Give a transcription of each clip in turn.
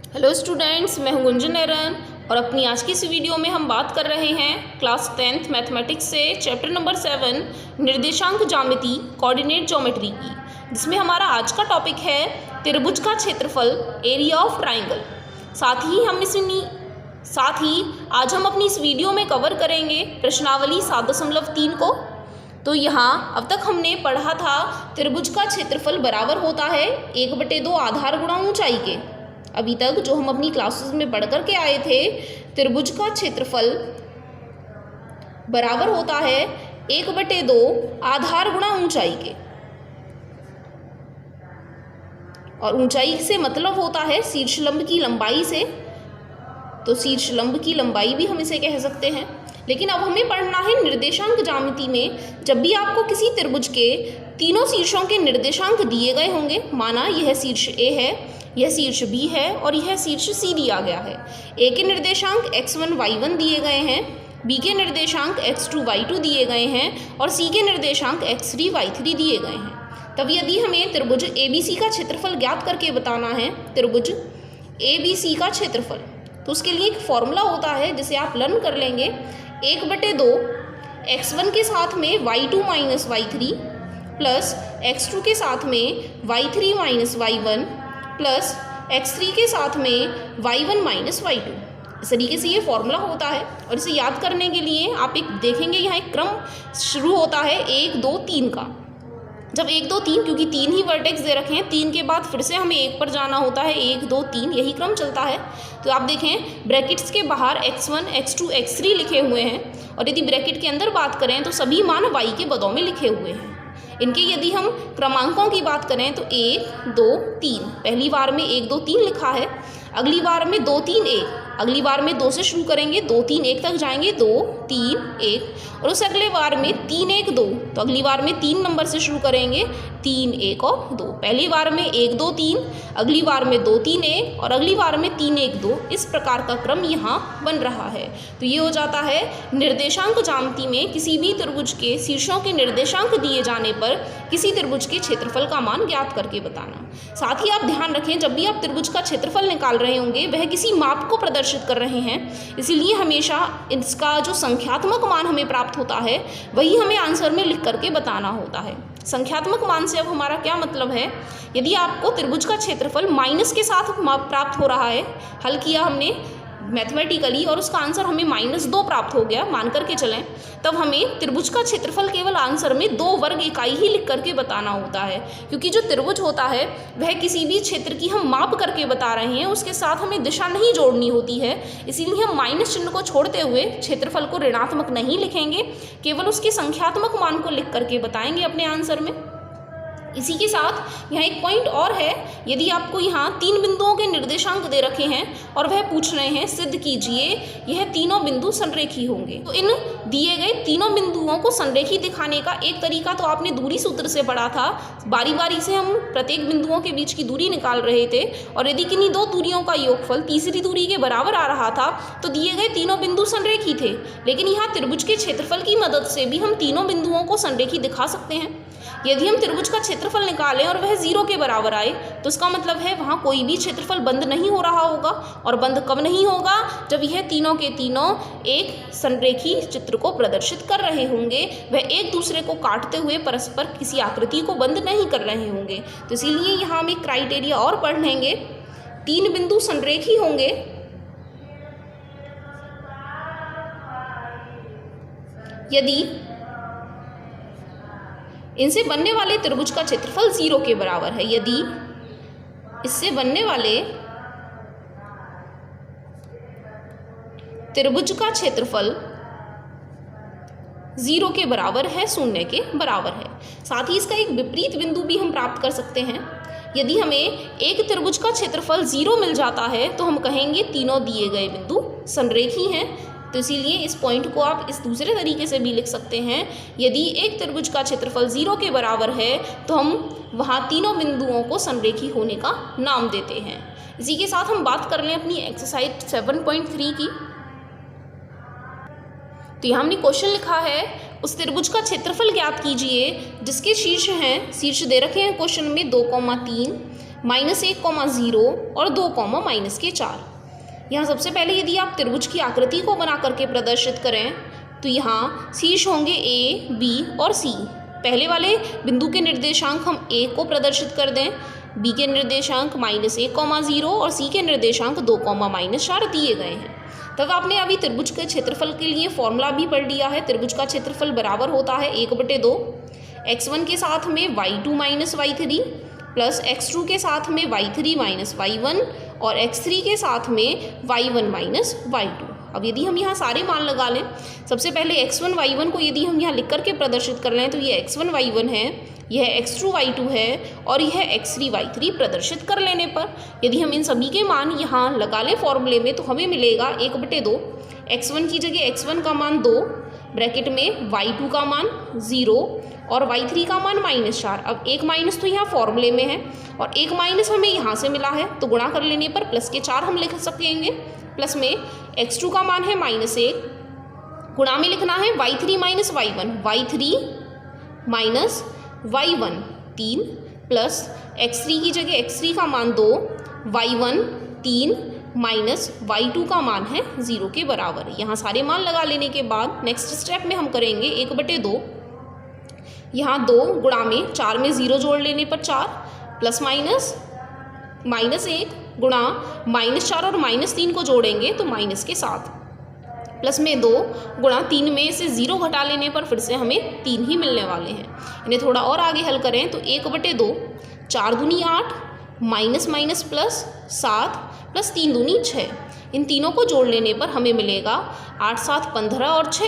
Hello students, मैं हूं गुंजन एरन और अपनी आज की इस वीडियो में हम बात कर रहे हैं क्लास 10th मैथमेटिक्स से चैप्टर नंबर 7 निर्देशांक ज्यामिति कोऑर्डिनेट ज्योमेट्री की, जिसमें हमारा आज का टॉपिक है त्रिभुज का क्षेत्रफल एरिया ऑफ ट्राइंगल। साथ ही आज हम अपनी इस वीडियो में कवर करेंगे प्रश्नावली 7.3 को। तो यहाँ अब तक हमने पढ़ा था त्रिभुज का क्षेत्रफल बराबर होता है 1/2 आधार गुणा ऊंचाई के। अभी तक जो हम अपनी क्लासेस में पढ़ कर के आए थे, त्रिभुज का क्षेत्रफल बराबर होता है 1/2 आधार गुणा ऊंचाई के, और ऊंचाई से मतलब होता है शीर्षलंब की लंबाई से। तो शीर्षलंब की लंबाई भी हम इसे कह सकते हैं। लेकिन अब हमें पढ़ना है निर्देशांक ज्यामिति में। जब भी आपको किसी त्रिभुज के तीनों शीर्षों के निर्देशांक दिए गए होंगे, माना यह शीर्ष ए है, यह शीर्ष बी है और यह शीर्ष सी दिया गया है। ए के निर्देशांक x1 y1 दिए गए हैं, बी के निर्देशांक x2 y2 दिए गए हैं और सी के निर्देशांक x3 y3 दिए गए हैं। तब यदि हमें त्रिभुज ABC का क्षेत्रफल ज्ञात करके बताना है, त्रिभुज ABC का क्षेत्रफल, तो उसके लिए एक फॉर्मूला होता है जिसे आप लर्न कर लेंगे। 1/2 x1 के साथ में y2 minus y3 plus x2 के साथ में y3 minus y1 plus x3 के साथ में y1 माइनस y2। इस तरीके से ये फॉर्मूला होता है। और इसे याद करने के लिए आप एक देखेंगे, यहाँ एक क्रम शुरू होता है 1 2 3 का। जब 1 2 3, क्योंकि 3 ही वर्टेक्स दे रखे हैं, 3 के बाद फिर से हमें 1 पर जाना होता है, 1 2 3, यही क्रम चलता है। तो आप देखें ब्रैकेट्स के बाहर x1 x2 x3 लिखे हुए हैं, और यदि ब्रैकेट के अंदर बात करें तो सभी मान y के पदों में लिखे हुए हैं। इनके यदि हम क्रमांकों की बात करें तो 1 2 3, पहली बार में 1 2 3 लिखा है, अगली बार में 2 3 1, अगली बार में 2 से शुरू करेंगे, 2 3 1 तक जाएंगे, 2 3 1, और उस अगले बार में 3 1 2, तो अगली बार में 3 नंबर से शुरू करेंगे, 3 1 और 2। पहली बार में 1 2 3, अगली बार में 2 3 1 और अगली बार में 3 1 2। इस प्रकार का क्रम यहाँ बन रहा है। तो ये हो जाता है निर्देशांक ज्यामिति में किसी भी त्रिभुज के शीर्षों के निर्देशांक दिए जाने पर किसी त्रिभुज के क्षेत्रफल का मान ज्ञात करके बताना। साथ ही आप ध्यान रखें, जब भी आप त्रिभुज का क्षेत्रफल निकाल रहे होंगे, वह किसी माप को प्रदर्शित कर रहे हैं, इसीलिए हमेशा इसका जो संख्यात्मक मान हमें प्राप्त होता है वही हमें आंसर में लिख करके बताना होता है। संख्यात्मक मान से अब हमारा क्या मतलब है? यदि आपको त्रिभुज का क्षेत्रफल माइनस के साथ प्राप्त हो रहा है, हल किया हमने मैथमेटिकली और उसका आंसर हमें -2 प्राप्त हो गया, मान करके चलें, तब हमें त्रिभुज का क्षेत्रफल केवल आंसर में 2 वर्ग इकाई ही लिख करके बताना होता है। क्योंकि जो त्रिभुज होता है वह किसी भी क्षेत्र की हम माप करके बता रहे हैं, उसके साथ हमें दिशा नहीं जोड़नी होती है। इसीलिए हम माइनस चिन्ह को छोड़ते हुए क्षेत्रफल को ऋणात्मक नहीं लिखेंगे, केवल उसके संख्यात्मक मान को लिख करके बताएंगे अपने आंसर में। इसी के साथ यहाँ एक पॉइंट और है, यदि आपको यहाँ 3 बिंदुओं के निर्देशांक दे रखे हैं और वह पूछ रहे हैं सिद्ध कीजिए यह तीनों बिंदु संरेखी होंगे, तो इन दिए गए तीनों बिंदुओं को संरेखी दिखाने का एक तरीका तो आपने दूरी सूत्र से पढ़ा था। बारी बारी से हम प्रत्येक बिंदुओं के बीच की दूरी निकाल रहे थे, और यदि किन्हीं 2 दूरियों का योगफल तीसरी दूरी के बराबर आ रहा था तो दिए गए तीनों बिंदु संरेखी थे। लेकिन यहाँ त्रिभुज के क्षेत्रफल की मदद से भी हम तीनों बिंदुओं को संरेखी दिखा सकते हैं। यदि हम त्रिभुज का क्षेत्रफल निकालें और वह 0 के बराबर आए, तो इसका मतलब है वहाँ कोई भी क्षेत्रफल बंद नहीं हो रहा होगा। और बंद कब नहीं होगा? जब यह तीनों के तीनों एक संरेखी चित्र को प्रदर्शित कर रहे होंगे, वह एक दूसरे को काटते हुए परस्पर किसी आकृति को बंद नहीं कर रहे होंगे। तो इसीलिए यहाँ हम एक क्राइटेरिया और पढ़ लेंगे, 3 बिंदु संरेखी होंगे यदि इनसे बनने वाले त्रिभुज का क्षेत्रफल 0 के बराबर है। यदि इससे बनने वाले त्रिभुज का क्षेत्रफल 0 के बराबर है, 0 के बराबर है। साथ ही इसका एक विपरीत बिंदु भी हम प्राप्त कर सकते हैं। यदि हमें एक त्रिभुज का क्षेत्रफल 0 मिल जाता है तो हम कहेंगे तीनों दिए गए बिंदु संरेखी हैं। तो इसीलिए इस पॉइंट को आप इस दूसरे तरीके से भी लिख सकते हैं, यदि एक त्रिभुज का क्षेत्रफल 0 के बराबर है तो हम वहाँ तीनों बिंदुओं को संरेखी होने का नाम देते हैं। इसी के साथ हम बात कर लें अपनी एक्सरसाइज 7.3 की। तो यहाँ हमने क्वेश्चन लिखा है, उस त्रिभुज का क्षेत्रफल ज्ञात कीजिए जिसके शीर्ष हैं, शीर्ष दे रखे हैं क्वेश्चन में 2, 3, -1,0 और 2,-4। यहाँ सबसे पहले यदि आप त्रिभुज की आकृति को बना करके प्रदर्शित करें तो यहाँ शीर्ष होंगे A, B और C। पहले वाले बिंदु के निर्देशांक हम A को प्रदर्शित कर दें, B के निर्देशांक -1,0 और C के निर्देशांक 2,-4 दिए गए हैं। तब आपने अभी त्रिभुज के क्षेत्रफल के लिए फॉर्मूला भी पढ़ लिया है। त्रिभुज का क्षेत्रफल बराबर होता है 1/2 x1 के साथ में y2 - y3 प्लस x2 के साथ में y3 - y1 और x3 के साथ में y1 - y2। अब यदि हम यहाँ सारे मान लगा लें, सबसे पहले x1 y1 को यदि हम यहाँ लिख करके प्रदर्शित कर लें तो ये x1 y1 है, यह x2 y2 है और यह x3 y3 प्रदर्शित कर लेने पर यदि हम इन सभी के मान यहाँ लगा लें फॉर्मूले में तो हमें मिलेगा 1/2 x1 की जगह x1 का मान 2 ब्रैकेट में y2 का मान 0 और y3 का मान -4। अब एक माइनस तो यहाँ फॉर्मूले में है और एक माइनस हमें यहाँ से मिला है, तो गुणा कर लेने पर प्लस के 4 हम लिख सकेंगे। प्लस में x2 का मान है -1, गुणा में लिखना है y3 - y1, y3 - y1 3 plus x3 की जगह x3 का मान 2, y1 3 माइनस y2 का मान है 0 के बराबर। यहाँ सारे मान लगा लेने के बाद नेक्स्ट स्टेप में हम करेंगे 1/2, यहाँ 2 गुणा में 4 में 0 जोड़ लेने पर 4 प्लस -1 गुणा -4 और -3 को जोड़ेंगे तो माइनस के 7 प्लस में 2 गुणा 3 में से 0 घटा लेने पर फिर से हमें 3 ही मिलने वाले हैं। इन्हें थोड़ा और आगे हल करें तो 1/2 4 दूनी 8 माइनस प्लस 7 प्लस 3 दूनी 6, इन तीनों को जोड़ लेने पर हमें मिलेगा 8 7 15 और 6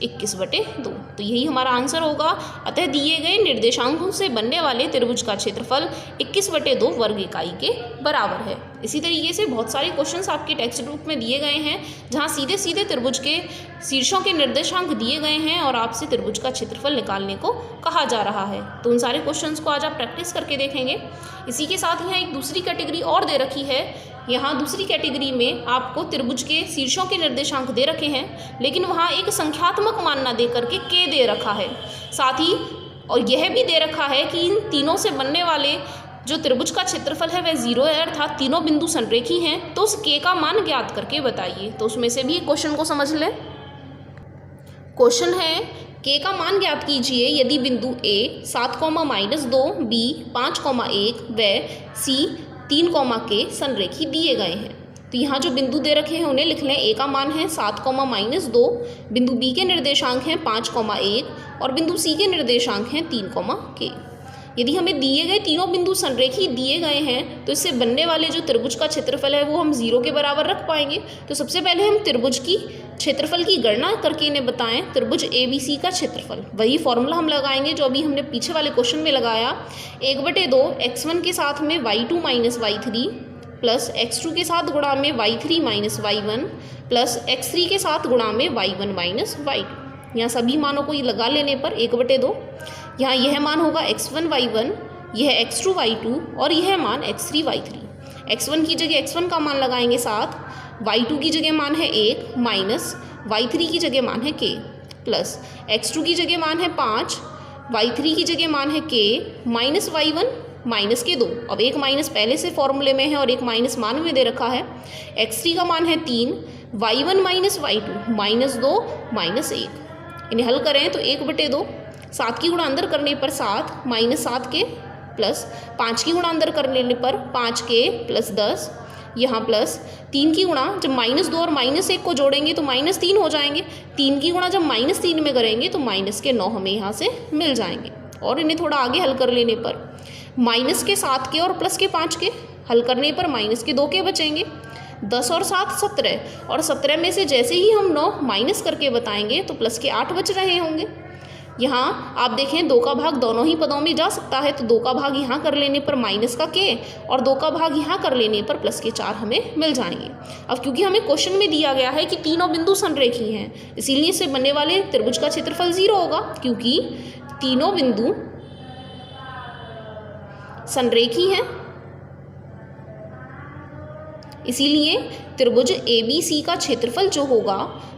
21/2। तो यही हमारा आंसर होगा। अतः दिए गए निर्देशांकों से बनने वाले त्रिभुज का क्षेत्रफल 21/2 वर्ग इकाई के बराबर है। इसी तरीके से बहुत सारे क्वेश्चंस आपके टेक्स्ट बुक में दिए गए हैं जहां सीधे सीधे त्रिभुज के शीर्षों के निर्देशांक दिए गए हैं और आपसे त्रिभुज का क्षेत्रफल निकालने को कहा जा रहा है। तो उन सारे क्वेश्चंस को आज आप प्रैक्टिस करके देखेंगे। इसी के साथ यहाँ एक दूसरी कैटेगरी और दे रखी है। यहाँ दूसरी कैटेगरी में आपको त्रिभुज के शीर्षों के निर्देशांक दे रखे हैं, लेकिन वहाँ एक संख्यात्मक मान ना दे करके k दे रखा है। साथ ही और यह भी दे रखा है कि इन तीनों से बनने वाले जो त्रिभुज का क्षेत्रफल है वह 0 है, अर्थात तीनों बिंदु संरेखी हैं। तो उस k का मान ज्ञात करके बताइए। तो उसमें से भी क्वेश्चन को समझ लें। क्वेश्चन है k का मान ज्ञात कीजिए यदि बिंदु a 7,-2, b 5,1 व c 3,k संरेखी दिए गए हैं। तो यहाँ जो बिंदु दे रखे हैं उन्हें लिख लें। a का मान है 7,-2, बिंदु b के निर्देशांक हैं 5,1 और बिंदु c के निर्देशांक हैं 3,k। यदि हमें दिए गए तीनों बिंदु संरेखी दिए गए हैं तो इससे बनने वाले जो त्रिभुज का क्षेत्रफल है वो हम 0 के बराबर रख पाएंगे। तो सबसे पहले हम त्रिभुज की क्षेत्रफल की गणना करके इन्हें बताएं। त्रिभुज ABC का क्षेत्रफल, वही फॉर्मूला हम लगाएंगे जो अभी हमने पीछे वाले क्वेश्चन में लगाया। 1/2 x1 के साथ में y2 - y3 प्लस x2 के साथ गुणा में y3 - y1 प्लस x3 के साथ गुणा में y1 - y2। यहाँ सभी मानों को लगा लेने पर 1/2, यहाँ यह मान होगा x1 y1, यह x2 y2 और यह मान x3 y3। x1 की जगह x1 का मान लगाएंगे 7, y2 की जगह मान है 1 माइनस y3 की जगह मान है k प्लस x2 की जगह मान है 5, y3 की जगह मान है k माइनस y1 माइनस के 2। अब एक माइनस पहले से फॉर्मूले में है और एक माइनस मान में दे रखा है। x3 का मान है 3, y1 - y2 -2 -1। इन्हें हल करें तो 1/2 7 की गुणा अंदर करने पर 7 -7k प्लस 5 की गुणा अंदर कर लेने पर 5k प्लस 10, यहाँ प्लस 3 की गुणा जब -2 और -1 को जोड़ेंगे तो -3 हो जाएंगे। 3 की गुणा जब -3 में करेंगे तो -9 हमें यहाँ से मिल जाएंगे। और इन्हें थोड़ा आगे हल कर लेने पर -7k और +5k हल करने पर -2k बचेंगे। 10 और 7 17 और 17 में से जैसे ही हम 9 माइनस करके बताएंगे तो +8 बच रहे होंगे। यहाँ आप देखें 2 का भाग दोनों ही पदों में जा सकता है, तो 2 का भाग यहाँ कर लेने पर -k और 2 का भाग यहाँ कर लेने पर +4 हमें मिल जाएंगे। अब क्योंकि हमें क्वेश्चन में दिया गया है कि तीनों बिंदु संरेखी हैं, इसीलिए इससे बनने वाले त्रिभुज का क्षेत्रफल 0 होगा, क्योंकि तीनों बिंदु संरेखी हैं। इसीलिए त्रिभुज ABC का क्षेत्रफल जो होगा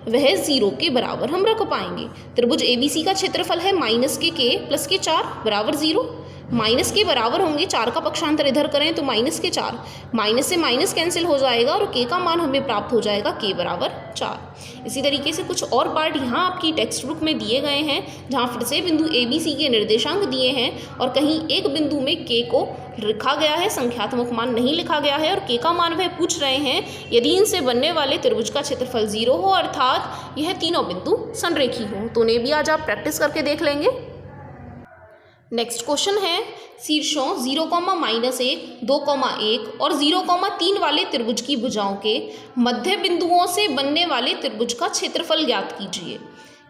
वह 0 के बराबर हम रख पाएंगे। त्रिभुज ABC का क्षेत्रफल है -k + k 4 = 0। माइनस के बराबर होंगे, 4 का पक्षांतर इधर करें तो माइनस के 4, माइनस से माइनस कैंसिल हो जाएगा और k का मान हमें प्राप्त हो जाएगा k बराबर 4। इसी तरीके से कुछ और पार्ट यहाँ आपकी टेक्स्ट बुक में दिए गए हैं, जहाँ फिर से बिंदु ए बी सी के निर्देशांक दिए हैं और कहीं एक बिंदु में k को लिखा गया है, संख्यात्मक मान नहीं लिखा गया है और k का मान वह पूछ रहे हैं यदि इनसे बनने वाले त्रिभुज का क्षेत्रफल 0 हो, अर्थात यह तीनों बिंदु संरेखी हो। तो उन्हें भी आज आप प्रैक्टिस करके देख लेंगे। नेक्स्ट क्वेश्चन है, शीर्षों 0, -1, 2, 1 और 0, 3 वाले त्रिभुज की भुजाओं के मध्य बिंदुओं से बनने वाले त्रिभुज का क्षेत्रफल ज्ञात कीजिए।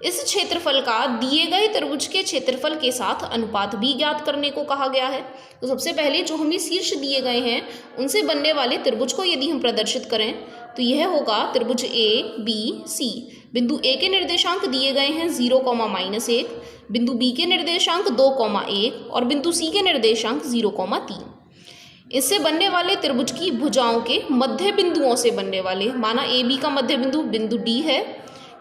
इस क्षेत्रफल का दिए गए त्रिभुज के क्षेत्रफल के साथ अनुपात भी ज्ञात करने को कहा गया है। तो सबसे पहले जो हमें शीर्ष दिए गए हैं उनसे बनने वाले त्रिभुज को यदि हम प्रदर्शित करें तो यह होगा त्रिभुज ABC। बिंदु ए के निर्देशांक दिए गए हैं 0, -1, बिंदु बी के निर्देशांक 2, 1 और बिंदु सी के निर्देशांक 0, 3। इससे बनने वाले त्रिभुज की भुजाओं के मध्य बिंदुओं से बनने वाले, माना ए बी का मध्य बिंदु बिंदु डी है,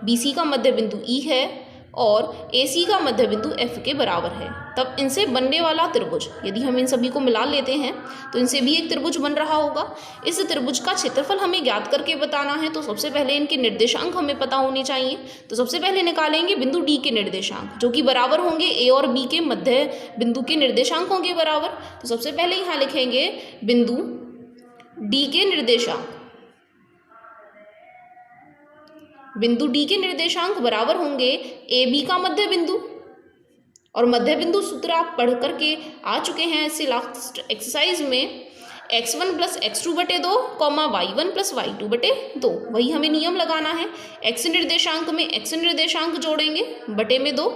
बी सी का मध्य बिंदु ई है और ए सी का मध्य बिंदु एफ के बराबर है, तब इनसे बनने वाला त्रिभुज यदि हम इन सभी को मिला लेते हैं तो इनसे भी एक त्रिभुज बन रहा होगा। इस त्रिभुज का क्षेत्रफल हमें ज्ञात करके बताना है, तो सबसे पहले इनके निर्देशांक हमें पता होने चाहिए। तो सबसे पहले निकालेंगे बिंदु डी के निर्देशांक, जो कि बराबर होंगे ए और बी के मध्य बिंदु के निर्देशांकों के बराबर। तो सबसे पहले यहाँ लिखेंगे बिंदु डी के निर्देशांक, बिंदु डी के निर्देशांक बराबर होंगे ए बी का मध्य बिंदु, और मध्य बिंदु सूत्र आप पढ़ करके आ चुके हैं इससे लास्ट एक्सरसाइज में, x1 + x2 बटे 2, y1 + y2 बटे 2। वही हमें नियम लगाना है, x निर्देशांक में x निर्देशांक जोड़ेंगे बटे में 2,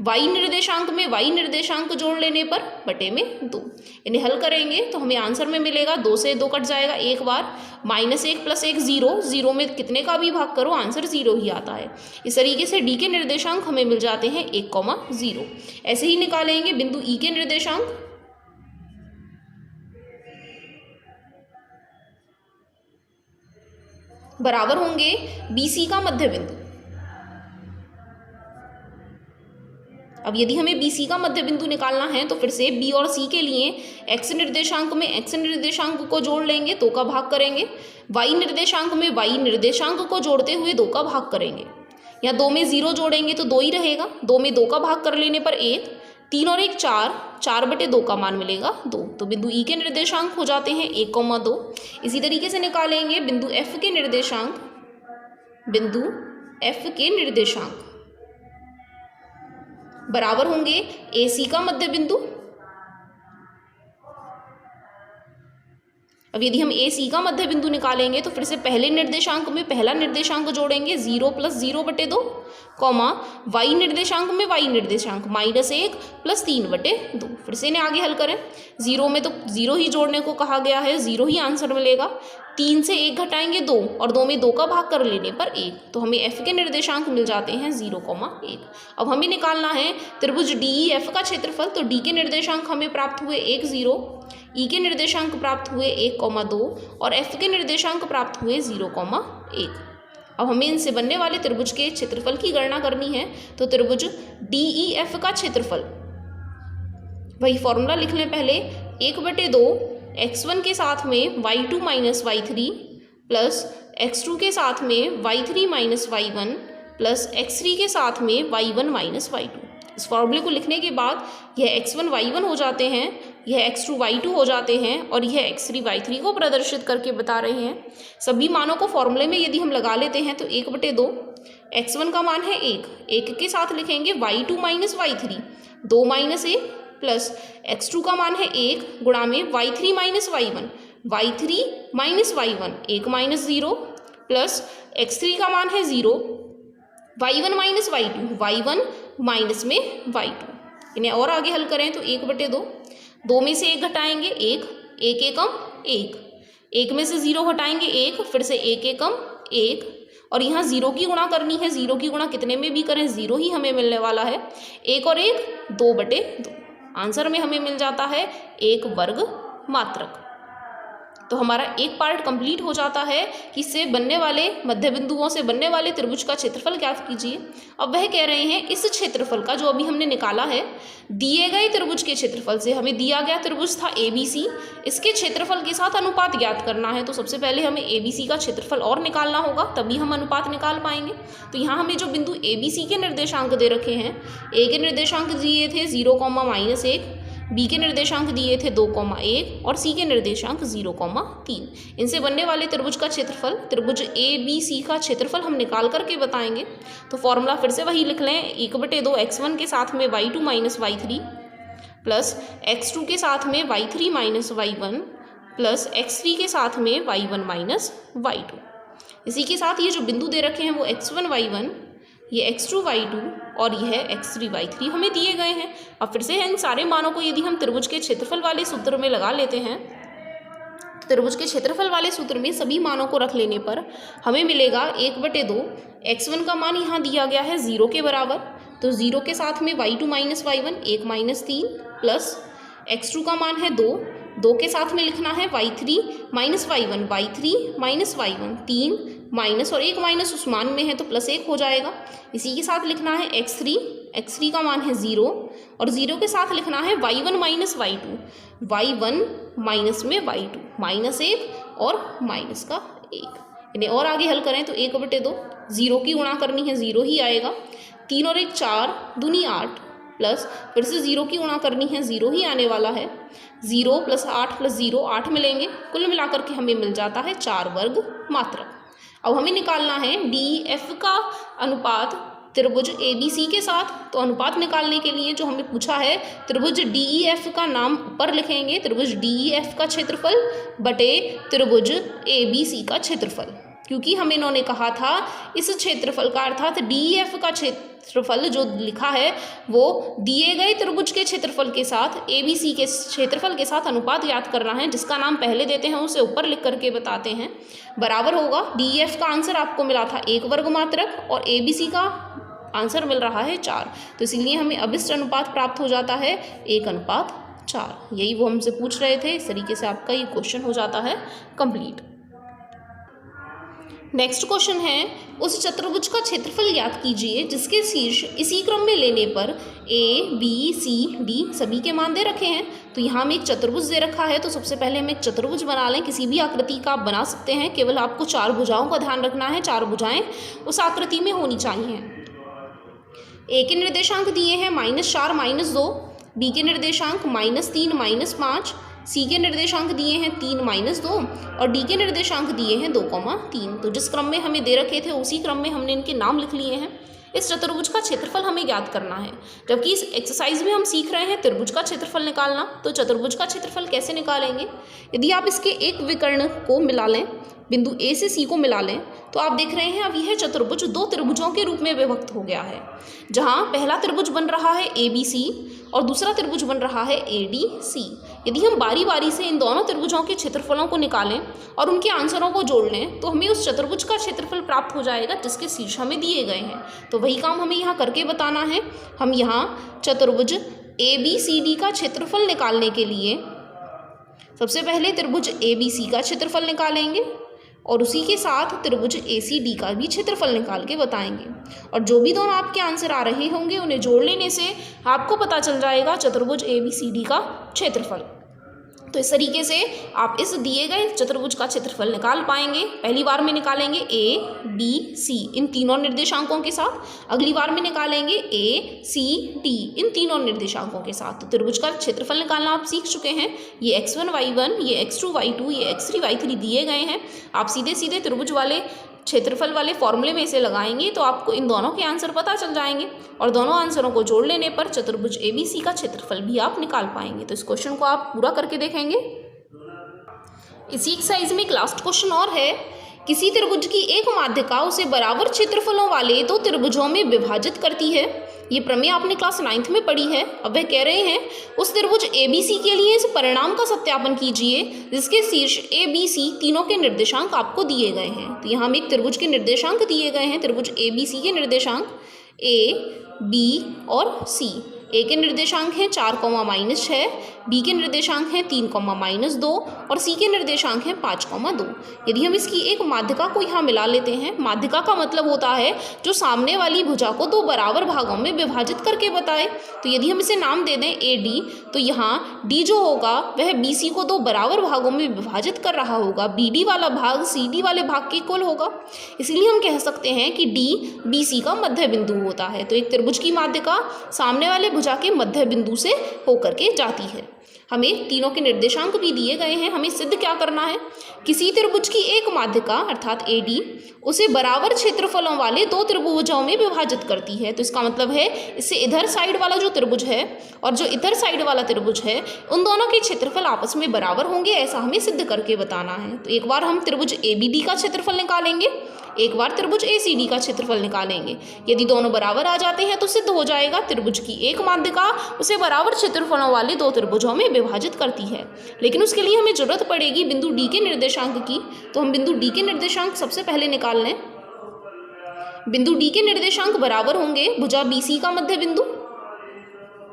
y निर्देशांक में y निर्देशांक जोड़ लेने पर बटे में 2। इन्हें हल करेंगे तो हमें आंसर में मिलेगा 2 से 2 कट जाएगा एक बार, -1 + 1 0, 0 में कितने का भी भाग करो आंसर 0 ही आता है। इस तरीके से डी के निर्देशांक हमें मिल जाते हैं 1, 0। ऐसे ही निकालेंगे बिंदु ई के निर्देशांक, बराबर होंगे बी सी का मध्य बिंदु। अब यदि हमें बी सी का मध्य बिंदु निकालना है तो फिर से बी और सी के लिए x निर्देशांक में x निर्देशांक को जोड़ लेंगे, 2 का भाग करेंगे, y निर्देशांक में y निर्देशांक को जोड़ते हुए 2 का भाग करेंगे। यहाँ 2 में 0 जोड़ेंगे तो 2 ही रहेगा, 2 में 2 का भाग कर लेने पर 1, 3 और 1 4, 4 बटे 2 का मान मिलेगा 2। तो बिंदु ई के निर्देशांक हो जाते हैं 1, 2। इसी तरीके से निकालेंगे बिंदु एफ के निर्देशांक, बिंदु एफ के निर्देशांक बराबर होंगे ए सी का मध्य बिंदु। अब यदि हम ए सी का मध्य बिंदु निकालेंगे तो फिर से पहले निर्देशांक में पहला निर्देशांक जोड़ेंगे 0 + 0 बटे 2, y निर्देशांक में y निर्देशांक -1 + 3 बटे 2। फिर से इन्हें आगे हल करें, 0 में तो 0 ही जोड़ने को कहा गया है, 0 ही आंसर मिलेगा। 3 से 1 घटाएंगे 2 और 2 में 2 का भाग कर लेने पर 1, तो हमें f के निर्देशांक मिल जाते हैं 0, 1। अब हमें निकालना है त्रिभुज डी ई एफ का क्षेत्रफल, तो d के निर्देशांक हमें प्राप्त हुए 1, 0, ई के निर्देशांक प्राप्त हुए 1, 2 और एफ के निर्देशांक प्राप्त हुए 0, 1। अब हमें इनसे बनने वाले त्रिभुज के क्षेत्रफल की गणना करनी है, तो त्रिभुज डी ई एफ का क्षेत्रफल, वही फॉर्मूला लिख लें पहले, 1/2 x1 के साथ में y2 - y3 प्लस x2 के साथ में y3 - y1 प्लस x3 के साथ में y1 - y2। इस फॉर्मूले को लिखने के बाद यह x1 y1 हो जाते हैं, यह x2 y2 हो जाते हैं और यह x3 y3 को प्रदर्शित करके बता रहे हैं। सभी मानों को फॉर्मूले में यदि हम लगा लेते हैं तो 1/2, x1 का मान है 1 के साथ लिखेंगे y2 - y3, 2 - 1 प्लस x2 का मान है 1 गुणा में y3 - y1, y3 - y1 1 - 0 plus x3 का मान है 0, y1 - y2, y1 माइनस में y2। इन्हें और आगे हल करें तो 1/2, 2 में से 1 घटाएंगे 1, 1 एकम 1, 1 में से 0 घटाएंगे 1, फिर से 1 एकम 1 और यहाँ 0 की गुणा करनी है, 0 की गुणा कितने में भी करें 0 ही हमें मिलने वाला है। 1 और 1 2/2, आंसर में हमें मिल जाता है 1 वर्ग मात्रक। तो हमारा एक पार्ट कंप्लीट हो जाता है कि इससे बनने वाले मध्य बिंदुओं से बनने वाले त्रिभुज का क्षेत्रफल ज्ञात कीजिए। अब वह कह रहे हैं इस क्षेत्रफल का जो अभी हमने निकाला है दिए गए त्रिभुज के क्षेत्रफल से, हमें दिया गया त्रिभुज था ABC, इसके क्षेत्रफल के साथ अनुपात ज्ञात करना है। तो सबसे पहले हमें ABC का क्षेत्रफल और निकालना होगा, तभी हम अनुपात निकाल पाएंगे। तो यहाँ हमें जो बिंदु ABC के निर्देशांक दे रखे हैं, A के निर्देशांक दिए थे 0,-1, B के निर्देशांक दिए थे 2,1 और C के निर्देशांक 0,3। इनसे बनने वाले त्रिभुज का क्षेत्रफल, त्रिभुज ABC का क्षेत्रफल हम निकाल करके बताएंगे। तो फॉर्मूला फिर से वही लिख लें, 1/2 x1 के साथ में y2 minus y3 plus x2 के साथ में y3 minus y1 plus x3 के साथ में y1 माइनस y2। इसी के साथ ये जो बिंदु दे रखे हैं वो x1 y1, ये x2 y2 और यह x3 y3 हमें दिए गए हैं। अब फिर से इन सारे मानों को यदि हम त्रिभुज के क्षेत्रफल वाले सूत्र में लगा लेते हैं, तो त्रिभुज के क्षेत्रफल वाले सूत्र में सभी मानों को रख लेने पर हमें मिलेगा 1/2 x1 का मान यहाँ दिया गया है 0 के बराबर, तो 0 के साथ में y2 minus y1 1 minus 3 plus x2 का मान है 2 के साथ में लिखना है y3 minus y1 y3 minus y1 3 minus और 1 माइनस उस मान में है तो प्लस 1 हो जाएगा। इसी के साथ लिखना है x3 का मान है 0 और 0 के साथ लिखना है y1 minus y2 y1 minus में y2 माइनस 1 और माइनस का 1। इन्हें और आगे हल करें तो 1/2 0 की गुणा करनी है 0 ही आएगा, 3 और 1 4 दूनी 8 प्लस फिर से 0 की गुणा करनी है 0 ही आने वाला है, 0 प्लस 8 प्लस 0 8 मिलेंगे, कुल मिलाकर के हमें मिल जाता है 4 वर्ग मात्रक। अब हमें निकालना है DEF का अनुपात त्रिभुज ABC के साथ। तो अनुपात निकालने के लिए जो हमें पूछा है, त्रिभुज DEF का नाम ऊपर लिखेंगे, त्रिभुज DEF का क्षेत्रफल बटे त्रिभुज ABC का क्षेत्रफल, क्योंकि हमें इन्होंने कहा था इस क्षेत्रफल का अर्थात DEF का क्षेत्रफल जो लिखा है वो दिए गए त्रिभुज के क्षेत्रफल के साथ ABC के क्षेत्रफल के साथ अनुपात ज्ञात करना है। जिसका नाम पहले देते हैं उसे ऊपर लिख करके बताते हैं, बराबर होगा DEF का आंसर आपको मिला था 1 वर्ग मात्रक और ABC का आंसर मिल रहा है 4, तो इसीलिए हमें अभिष्ट अनुपात प्राप्त हो जाता है 1:4। यही वो हमसे पूछ रहे थे। इस तरीके से आपका ये क्वेश्चन हो जाता है कंप्लीट। नेक्स्ट क्वेश्चन है, उस चतुर्भुज का क्षेत्रफल ज्ञात कीजिए जिसके शीर्ष इसी क्रम में लेने पर A, B, C, D सभी के मान दे रखे हैं। तो यहाँ में एक चतुर्भुज दे रखा है, तो सबसे पहले हम एक चतुर्भुज बना लें। किसी भी आकृति का आप बना सकते हैं, केवल आपको 4 भुजाओं का ध्यान रखना है, 4 भुजाएं उस आकृति में होनी चाहिए। A के निर्देशांक दिए हैं -4 -2, B के निर्देशांक -3 -5, C के निर्देशांक दिए हैं 3 -2 और D के निर्देशांक दिए हैं 2,3। तो जिस क्रम में हमें दे रखे थे उसी क्रम में हमने इनके नाम लिख लिए हैं। इस चतुर्भुज का क्षेत्रफल हमें ज्ञात करना है, जबकि इस एक्सरसाइज में हम सीख रहे हैं त्रिभुज का क्षेत्रफल निकालना। तो चतुर्भुज का क्षेत्रफल कैसे निकालेंगे? यदि आप इसके एक विकर्ण को मिला लें, बिंदु A से C को मिला लें, तो आप देख रहे हैं अब यह चतुर्भुज 2 त्रिभुजों के रूप में विभक्त हो गया है, जहां पहला त्रिभुज बन रहा है ABC और दूसरा त्रिभुज बन रहा है ADC। यदि हम बारी बारी से इन दोनों त्रिभुजों के क्षेत्रफलों को निकालें और उनके आंसरों को जोड़ लें तो हमें उस चतुर्भुज का क्षेत्रफल प्राप्त हो जाएगा जिसके शीर्ष हमें दिए गए हैं। तो वही काम हमें यहाँ करके बताना है। हम यहाँ चतुर्भुज ABCD का क्षेत्रफल निकालने के लिए सबसे पहले त्रिभुज ABC का क्षेत्रफल निकालेंगे और उसी के साथ त्रिभुज ACD का भी क्षेत्रफल निकाल के बताएंगे। और जो भी दोनों आपके आंसर आ रहे होंगे उन्हें जोड़ लेने से आपको पता चल जाएगा चतुर्भुज ABCD का क्षेत्रफल। तो इस तरीके से आप इस दिए गए चतुर्भुज का क्षेत्रफल निकाल पाएंगे। पहली बार में निकालेंगे A, B, C इन तीनों निर्देशांकों के साथ, अगली बार में निकालेंगे A, C, D इन तीनों निर्देशांकों के साथ। तो त्रिभुज का क्षेत्रफल निकालना आप सीख चुके हैं। ये x1 y1, ये x2 y2, ये x3 y3 दिए गए हैं। आप सीधे सीधे त्रिभुज वाले क्षेत्रफल वाले फॉर्मूले में इसे लगाएंगे तो आपको इन दोनों के आंसर पता चल जाएंगे और दोनों आंसरों को जोड़ लेने पर चतुर्भुज ABC का क्षेत्रफल भी आप निकाल पाएंगे। तो इस क्वेश्चन को आप पूरा करके देखेंगे। इसी एक्सरसाइज में एक लास्ट क्वेश्चन और है, किसी त्रिभुज की एक माध्यिका उसे बराबर क्षेत्रफलों वाले 2 त्रिभुजों में विभाजित करती है। ये प्रमेय आपने क्लास 9th में पढ़ी है। अब वह कह रहे हैं उस त्रिभुज ABC के लिए इस परिणाम का सत्यापन कीजिए जिसके शीर्ष ABC तीनों के निर्देशांक आपको दिए गए हैं। तो यहाँ में एक त्रिभुज के निर्देशांक दिए गए हैं, त्रिभुज ABC के निर्देशांक A, B और C। A के निर्देशांक हैं 4, -6, बी के निर्देशांक हैं 3, -2 और सी के निर्देशांक हैं 5, 2। यदि हम इसकी एक माध्यिका को यहाँ मिला लेते हैं, माध्यिका का मतलब होता है जो सामने वाली भुजा को दो बराबर भागों में विभाजित करके बताए। तो यदि हम इसे नाम दे दें ए डी, तो यहाँ डी जो होगा वह बी सी को दो बराबर भागों में विभाजित कर रहा होगा। बी डी वाला भाग सी डी वाले भाग के इक्वल होगा। इसलिए हम कह सकते हैं कि डी बी सी का मध्य बिंदु होता है। तो एक त्रिभुज की माध्यिका सामने वाले भुजा के मध्य बिंदु से होकर के जाती है। हमें तीनों के निर्देशांक भी दिए गए हैं। हमें सिद्ध क्या करना है, किसी त्रिभुज की एक माध्यिका अर्थात ए डी उसे बराबर क्षेत्रफलों वाले दो त्रिभुजों में विभाजित करती है। तो इसका मतलब है इससे इधर साइड वाला जो त्रिभुज है और जो इधर साइड वाला त्रिभुज है उन दोनों के क्षेत्रफल आपस में बराबर होंगे, ऐसा हमें सिद्ध करके बताना है। तो एक बार हम त्रिभुज ए बी डी का क्षेत्रफल निकालेंगे, एक बार त्रिभुज ए सी डी का क्षेत्रफल निकालेंगे। यदि दोनों बराबर आ जाते हैं तो सिद्ध हो जाएगा त्रिभुज की एक माध्यिका उसे बराबर क्षेत्रफलों वाले दो त्रिभुजों में विभाजित करती है। लेकिन उसके लिए हमें जरूरत पड़ेगी बिंदु डी के निर्देशांक की। तो हम बिंदु डी के निर्देशांक सबसे पहले निकाल लें। बिंदु डी के निर्देशांक बराबर होंगे भुजा बी सी का मध्य बिंदु।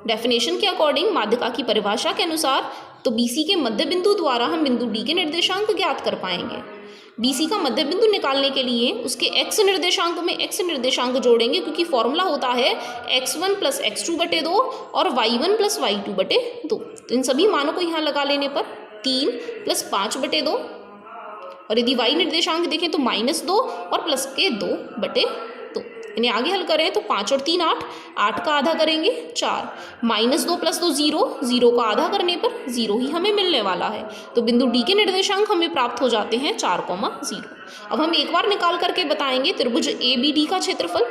डेफिनेशन के अकॉर्डिंग, माध्यिका की परिभाषा के अनुसार, तो बी सी के मध्य बिंदु द्वारा हम बिंदु डी के निर्देशांक ज्ञात कर पाएंगे। बी सी का मध्य बिंदु निकालने के लिए उसके x निर्देशांक में x निर्देशांक जोड़ेंगे, क्योंकि फॉर्मूला होता है x1 + x2/2 और y1 + y2/2। तो इन सभी मानों को यहाँ लगा लेने पर 3 + 5/2, और यदि y निर्देशांक देखें तो -2 और प्लस के 2/2। इन्हें आगे हल करें तो 5 और 3 8, 8 का आधा करेंगे 4, -2 + 2 0, 0 का आधा करने पर 0 ही हमें मिलने वाला है। तो बिंदु डी के निर्देशांक हमें प्राप्त हो जाते हैं 4, 0। अब हम एक बार निकाल करके बताएंगे त्रिभुज ए बी डी का क्षेत्रफल।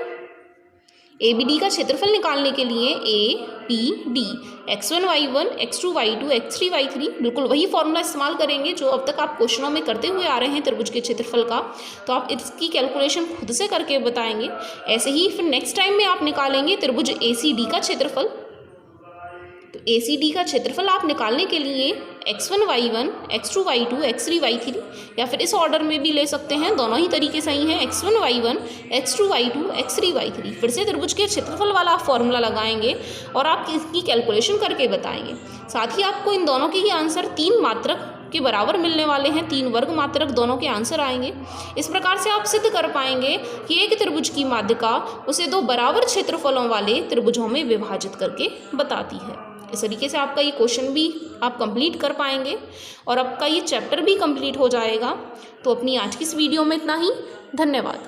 ए बी डी का क्षेत्रफल निकालने के लिए A B D x1 y1 x2 y2 x3 y3 बिल्कुल वही फॉर्मूला इस्तेमाल करेंगे जो अब तक आप क्वेश्चनों में करते हुए आ रहे हैं त्रिभुज के क्षेत्रफल का। तो आप इसकी कैलकुलेशन खुद से करके बताएंगे। ऐसे ही फिर नेक्स्ट टाइम में आप निकालेंगे त्रिभुज ए सी डी का क्षेत्रफल। तो ए सी डी का क्षेत्रफल आप निकालने के लिए x1 y1 x2 y2 x3 y3, या फिर इस ऑर्डर में भी ले सकते हैं, दोनों ही तरीके सही हैं। x1 y1 x2 y2 x3 y3 फिर से त्रिभुज के क्षेत्रफल वाला आप फॉर्मूला लगाएंगे और आप इसकी कैलकुलेशन करके बताएंगे। साथ ही आपको इन दोनों के ही आंसर 3 मात्रक के बराबर मिलने वाले हैं, 3 वर्ग मात्रक दोनों के आंसर आएंगे। इस प्रकार से आप सिद्ध कर पाएंगे कि एक त्रिभुज की माध्यिका उसे दो बराबर क्षेत्रफलों वाले त्रिभुजों में विभाजित करके बताती है। इस तरीके से आपका ये क्वेश्चन भी आप कंप्लीट कर पाएंगे और आपका ये चैप्टर भी कंप्लीट हो जाएगा। तो अपनी आज की इस वीडियो में इतना ही। धन्यवाद।